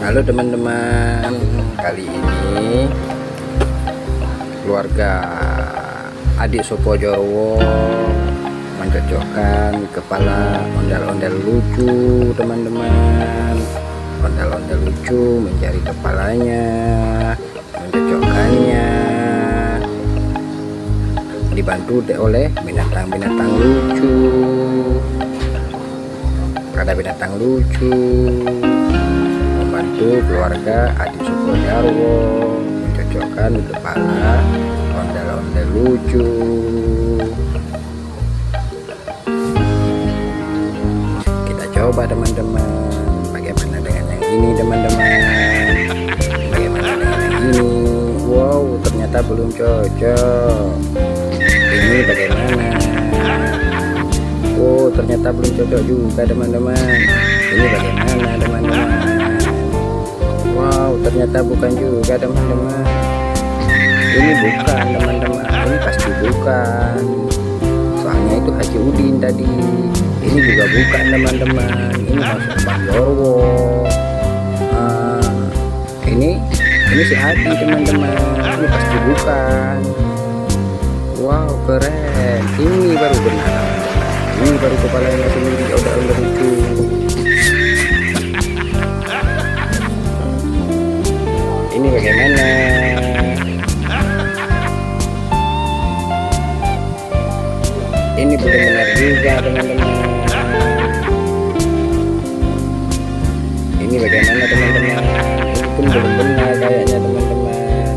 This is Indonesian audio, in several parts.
Halo teman-teman, kali ini keluarga adik Sopo Jarwo mencocokkan kepala ondel-ondel lucu teman-teman. Ondel-ondel lucu mencari kepalanya, mencocokkannya, dibantu oleh binatang-binatang lucu. Ada binatang lucu membantu keluarga adik Sopo Jarwo mencocokkan kepala ondel-ondel lucu. Kita coba teman-teman, bagaimana dengan yang ini teman-teman, bagaimana dengan yang ini. Wow, ternyata belum cocok. Ini bagaimana? Oh, ternyata belum cocok juga teman-teman. Ini bagaimana teman-teman? Wow, ternyata bukan juga teman-teman. Ini bukan teman-teman, ini pasti bukan. Soalnya itu Haji Udin tadi. Ini juga bukan teman-teman. Ini masuk Bang Jarwo. Ini si Hadi teman-teman. Ini pasti bukan. Wow, keren. Ini baru benar. Ini baru kepalanya sendiri udah lucu. Ini bagaimana? Ini belum benar juga teman-teman. Ini bagaimana teman-teman? Ini pun belum benar kayaknya teman-teman.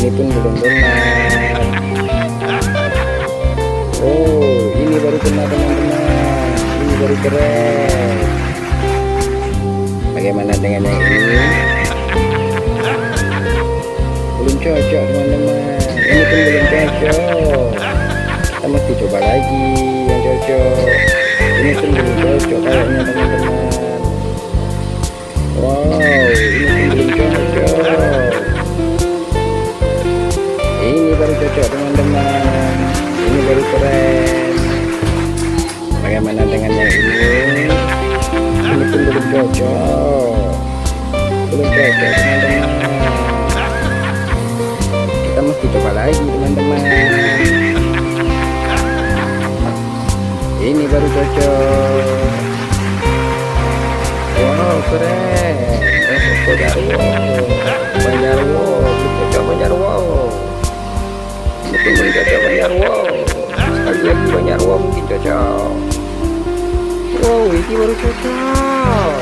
Ini pun belum benar. Oh, ini baru benar teman-teman. Ini baru keren. Bagaimana dengan yang ini? Belum cocok teman-teman. Ini pun belum cocok. Kita mesti coba lagi yang cocok. Ini pun belum cocok kayaknya teman-teman. Wow, ini pun belum cocok. Ini baru cocok teman-teman. Ini baru keren. Bagaimana dengan yang ini? Ini pun belum cocok. Belum cocok teman-teman. Kita mesti coba lagi teman-teman. Ini baru cocok. Wow, keren. Sopo Jarwo, Bang Jarwo, cocok Bang Jarwo. Ini pun belum cocok Bang Jarwo. Sekali lagi Bang Jarwo mungkin cocok. Wow, ini baru cocok.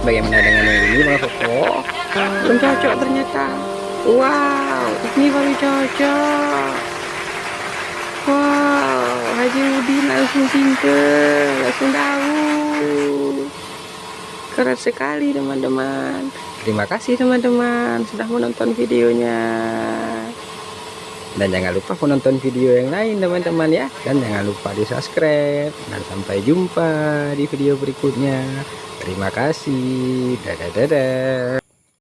Bagaimana dengan yang ini Bang Sopo? Belum cocok ternyata. Wow, ini baru cocok. Wow, Haji Udin langsung pinter, langsung tahu. Keren sekali teman-teman. Terima kasih teman-teman sudah menonton videonya. Dan jangan lupa menonton video yang lain teman-teman ya. Dan jangan lupa di subscribe. Dan sampai jumpa di video berikutnya. Terima kasih. Dadah dadah.